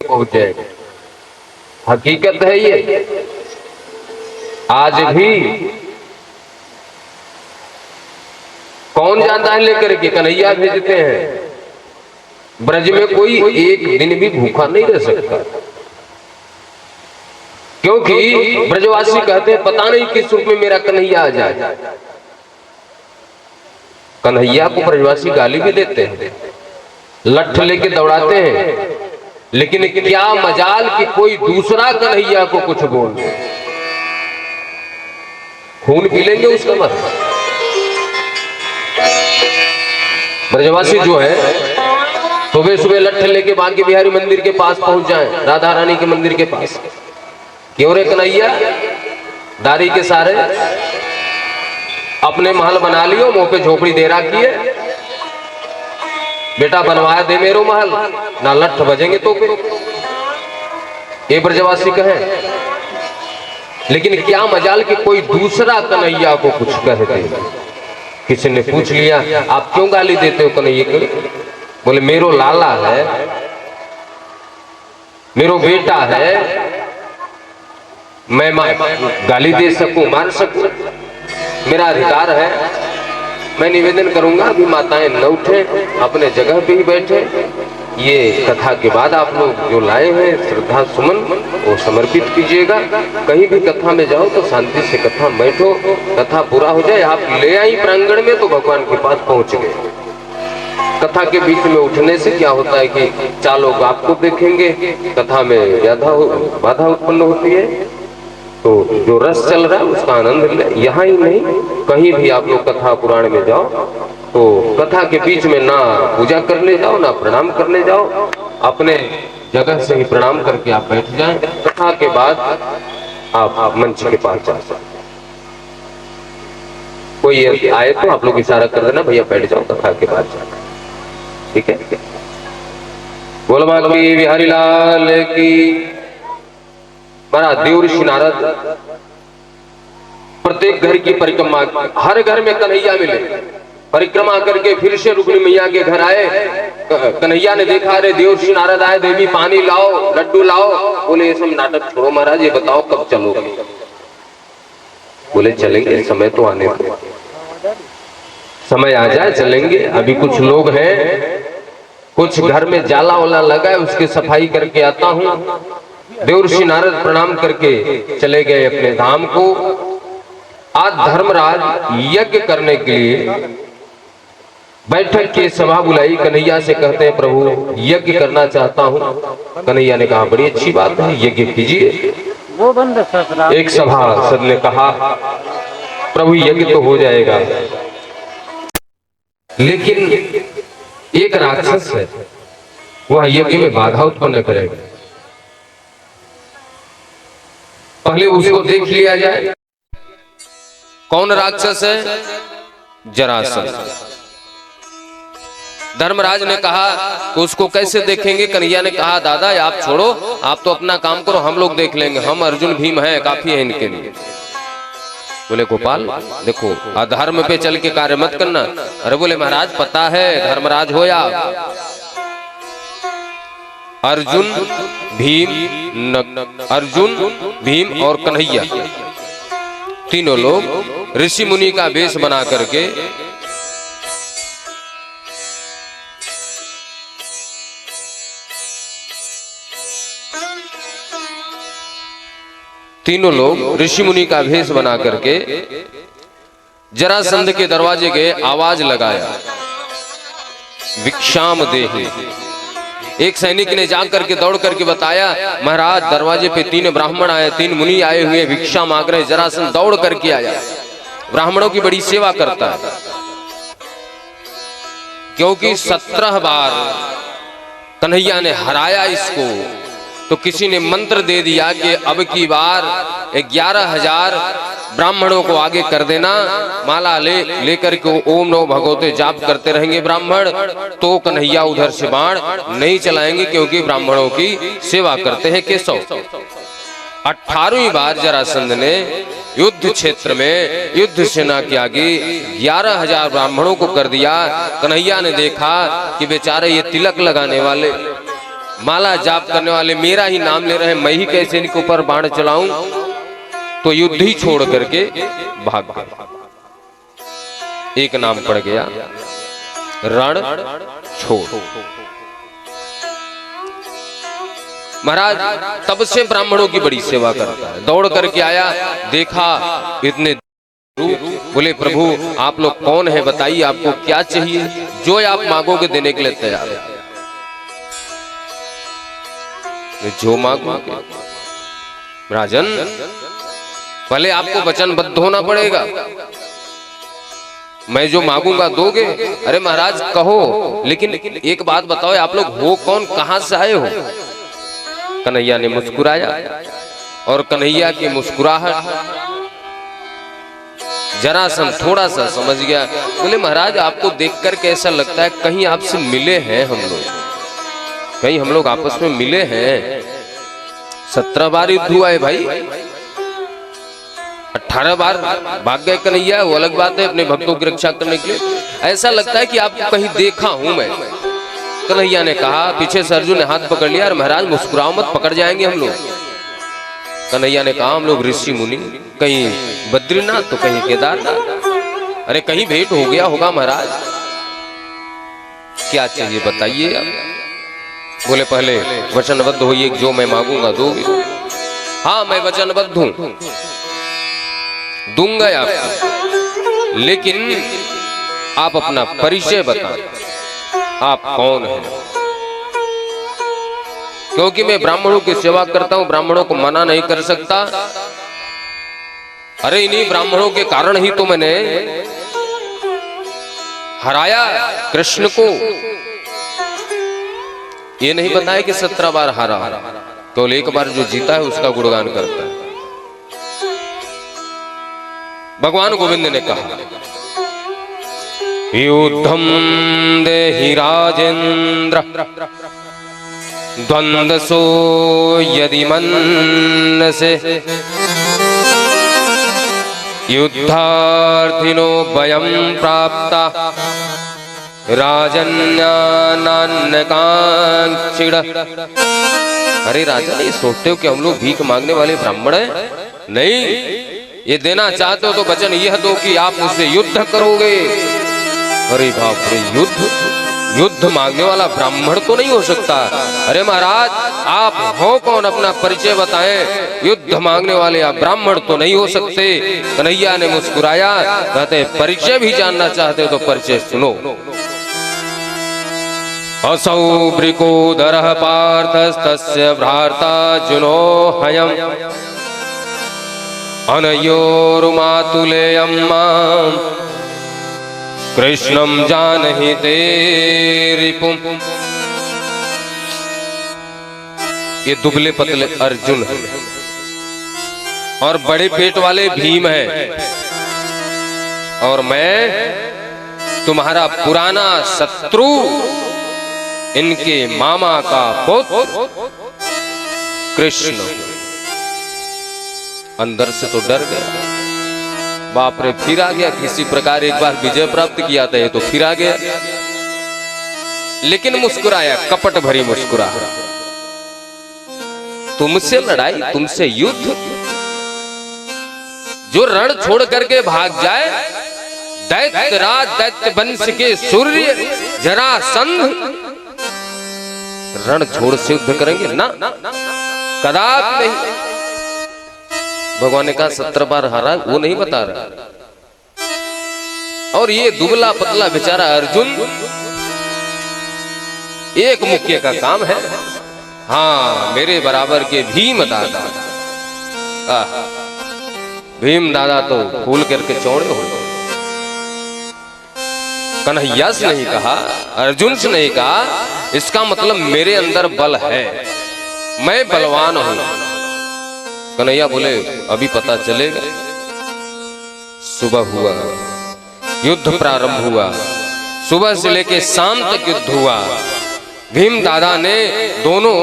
पहुंच जाएगा। हकीकत है ये। आज भी कौन जाता है लेकर के, कन्हैया भेजते हैं। ब्रज में कोई एक दिन भी भूखा नहीं रह सकता, क्योंकि ब्रजवासी कहते हैं पता नहीं किस रूप में मेरा कन्हैया आ जाए। कन्हैया को ब्रजवासी गाली भी देते हैं, लठ लेके दौड़ाते हैं, लेकिन क्या मजाल कि कोई दूसरा कन्हैया को कुछ बोल दे, खून पी लेंगे उसका मत। ब्रजवासी जो है सुबह सुबह लठ लेके बांके बिहारी मंदिर के पास पहुंच जाएं, राधा रानी के मंदिर के पास। क्यों रे कन्हैया, दारी के सारे अपने महल बना लियो, मुंह पे झोपड़ी दे रखी है, बेटा बनवाया दे मेरो महल, ना लठ बजेंगे तो ये ब्रजवासी कहे। लेकिन क्या मजाल कि कोई दूसरा कन्हैया को कुछ कह दे। किसी ने पूछ लिया आप क्यों गाली देते हो कन्हैया को? बोले मेरो लाला है, मेरो बेटा है, मैं गाली दे सकूं, मार सकूं, मेरा अधिकार है। मैं निवेदन करूंगा अभी माताएं न उठे, अपने जगह पे ही बैठे। ये कथा के बाद आप लोग जो लाए हैं श्रद्धा सुमन वो समर्पित कीजिएगा। कहीं भी कथा में जाओ तो शांति से कथा बैठो, कथा पूरा हो जाए। आप ले आई प्रांगण में तो भगवान के पास पहुंच गए। कथा के बीच में उठने से क्या होता है कि चार लोग आपको देखेंगे, कथा में बाधा उत्पन्न होती है। तो जो रस चल रहा है उसका आनंद ले। यहाँ ही नहीं, कहीं भी आप लोग कथा पुराण में जाओ तो कथा के बीच में ना पूजा करने जाओ ना प्रणाम करने जाओ, अपने जगह से ही प्रणाम करके आप बैठ जाएं। कथा के बाद आप मंच के पास जा सकते। कोई आए तो आप लोग इशारा कर देना, भैया बैठ जाओ कथा के बाद जाकर, ठीक है। बोल बाकी बिहारी लाल की। महाराज देव ऋषि नारद प्रत्येक घर की परिक्रमा, हर घर में कन्हैया मिले, परिक्रमा करके फिर से रुक्मिणी मैया के घर आए। कन्हैया ने देखा अरे देव ऋषि नारद आए, देवी पानी लाओ, लड्डू लाओ। बोले ये सब नाटक छोड़ो महाराज, ये बताओ कब चलोगे? बोले चलेंगे, समय तो आने दो, समय आ जाए चलेंगे। अभी कुछ लोग हैं, कुछ घर में जाला वाला लगा है, उसकी सफाई करके आता हूँ। देव ऋषि नारद प्रणाम करके चले गए अपने धाम को। आज धर्मराज यज्ञ करने के लिए बैठक की सभा बुलाई। कन्हैया से कहते हैं प्रभु यज्ञ करना चाहता हूँ। कन्हैया ने कहा बड़ी अच्छी बात है, यज्ञ कीजिए। एक सभासद ने कहा प्रभु यज्ञ तो हो जाएगा, लेकिन एक राक्षस है, वह यज्ञ में बाधा उत्पन्न करेगा। पहले उसको देख लिया जाए। कौन राक्षस है? जरासंध। धर्मराज ने कहा तो उसको कैसे देखेंगे? कन्हैया ने कहा दादा आप छोड़ो, आप तो अपना काम करो, हम लोग देख लेंगे, हम अर्जुन भीम हैं, काफी है इनके लिए। बोले गोपाल देखो अधर्म पे चल के कार्य मत करना। अरे बोले महाराज पता है धर्मराज हो या अर्जुन भीम और कन्हैया तीनों लोग ऋषि मुनि का वेश बना करके ऋषि मुनि का भेष बना करके जरासंध के दरवाजे गए, आवाज लगाया भिक्षाम देहि। एक सैनिक ने जाकर के दौड़ करके बताया महाराज दरवाजे पे 3 ब्राह्मण आए, 3 मुनि आए हुए भिक्षा मांग रहे। जरासंध दौड़ करके आया, ब्राह्मणों की बड़ी सेवा करता है, क्योंकि 17 बार कन्हैया ने हराया इसको। तो किसी ने मंत्र दे दिया कि अब की बार 11,000 ब्राह्मणों को आगे कर देना, माला लेकर के ओम नमो भगवते जाप करते रहेंगे ब्राह्मण। तो कन्हैया उधर से बाण नहीं चलाएंगे, क्योंकि ब्राह्मणों की सेवा करते हैं केशव। 18वीं बार जरासंध ने युद्ध क्षेत्र में युद्ध सेना के आगे 11,000 ब्राह्मणों को कर दिया। कन्हैया ने देखा कि बेचारे ये तिलक लगाने वाले माला जाप करने वाले मेरा ही नाम ले रहे हैं, मैं ही कैसे इनके ऊपर बाण चलाऊं, तो युद्ध ही छोड़ करके भाग गए। एक नाम पड़ गया रण छोड़। महाराज तब से ब्राह्मणों की बड़ी सेवा करता है। दौड़ करके आया, देखा इतने, बोले प्रभु आप लोग कौन है, बताइए आपको क्या चाहिए, जो आप मांगोगे देने के लिए तैयार है। जो मांगोगे राजन, पहले आपको वचनबद्ध होना पड़ेगा, मैं जो मांगूंगा दोगे। अरे महाराज कहो, लेकिन एक बात बताओ आप लोग हो कौन, कहां से आए हो। कन्हैया ने मुस्कुराया और कन्हैया की मुस्कुराहट जरासंध थोड़ा सा समझ गया। बोले महाराज आपको देखकर कैसा लगता है, कहीं आपसे मिले हैं हम लोग, कहीं हम लोग आपस में मिले हैं। 17 बार युद्ध हुआ है भाई, 18 बार भाग गए कन्हैया, वो अलग बात है, अपने भक्तों की रक्षा करने के लिए। ऐसा लगता है कि आपको कहीं देखा हूं मैं। कन्हैया ने कहा, पीछे से अर्जुन ने हाथ पकड़ लिया, और महाराज मुस्कुराओ मत, पकड़ जाएंगे हम लोग। कन्हैया ने कहा हम लोग ऋषि मुनि, कहीं बद्रीनाथ तो कहीं केदारनाथ, अरे कहीं भेंट हो गया होगा महाराज, क्या चाहिए बताइए आप। बोले पहले वचनबद्ध होइए, जो मैं मांगूंगा दोगे। हाँ मैं वचनबद्ध हूं, दूंगा आपको, लेकिन आप अपना परिचय बताएं, आप कौन हैं। क्योंकि मैं ब्राह्मणों की सेवा करता हूं, ब्राह्मणों को मना नहीं कर सकता। अरे इन्हीं ब्राह्मणों के कारण ही तो मैंने हराया कृष्ण को। ये नहीं बताया कि 17 बार हारा, केवल एक बार जो जीता है उसका गुणगान करता है। भगवान गोविंद ने कहा युद्धम देहि राजेंद्र द्वंद्वसो यदि मन्यसे युद्धार्थिनो वयं प्राप्ता राजन्यान्यकांक्षिण। अरे राजा ये सोचते हो कि हम लोग भीख मांगने वाले ब्राह्मण हैं? नहीं, ये देना चाहते हो तो वचन यह दो कि आप मुझसे युद्ध करोगे। अरे बाप रे, युद्ध मांगने वाला ब्राह्मण तो नहीं हो सकता। अरे महाराज आप हो कौन, अपना परिचय बताएं। युद्ध मांगने वाले आप ब्राह्मण तो नहीं हो सकते। कन्हैया ने मुस्कुराया, कहते परिचय भी जानना चाहते हो तो परिचय सुनो। असौ वृकोदरः पार्थस्तस्य भ्राता जुनो हयम् अनयोरुमातुलेयं मां कृष्णं जानहि ते रिपुम्। ये दुबले पतले अर्जुन है और बड़े पेट वाले भीम है, और मैं तुम्हारा पुराना शत्रु, इनके मामा का पुत्र कृष्ण। अंदर से तो डर गया, बाप रे, फिर आ गया। किसी प्रकार एक बार विजय प्राप्त किया था, ये तो फिर आ गया। लेकिन मुस्कुराया, कपट भरी मुस्कुराहट। तुमसे लड़ाई, तुमसे युद्ध, जो रण छोड़ करके भाग जाए, दैत्यराज दैत्य वंश के सूर्य जरासंध रण छोड़ से युद्ध करेंगे ना, कदापि नहीं। भगवान ने कहा 17 बार हारा, वो नहीं बता रहा। और ये दुबला पतला बेचारा अर्जुन, एक मुक्के का काम है। हाँ, मेरे बराबर के भीम दादा, भीम दादा तो फूल करके चौड़े हो गए। कन्हैया से नहीं कहा, अर्जुन से नहीं कहा, इसका मतलब मेरे अंदर बल है, मैं बलवान हूं। कन्हैया बोले अभी पता चलेगा। सुबह हुआ, युद्ध प्रारंभ हुआ, सुबह से लेके शाम तक युद्ध हुआ। भीम दादा ने दोनों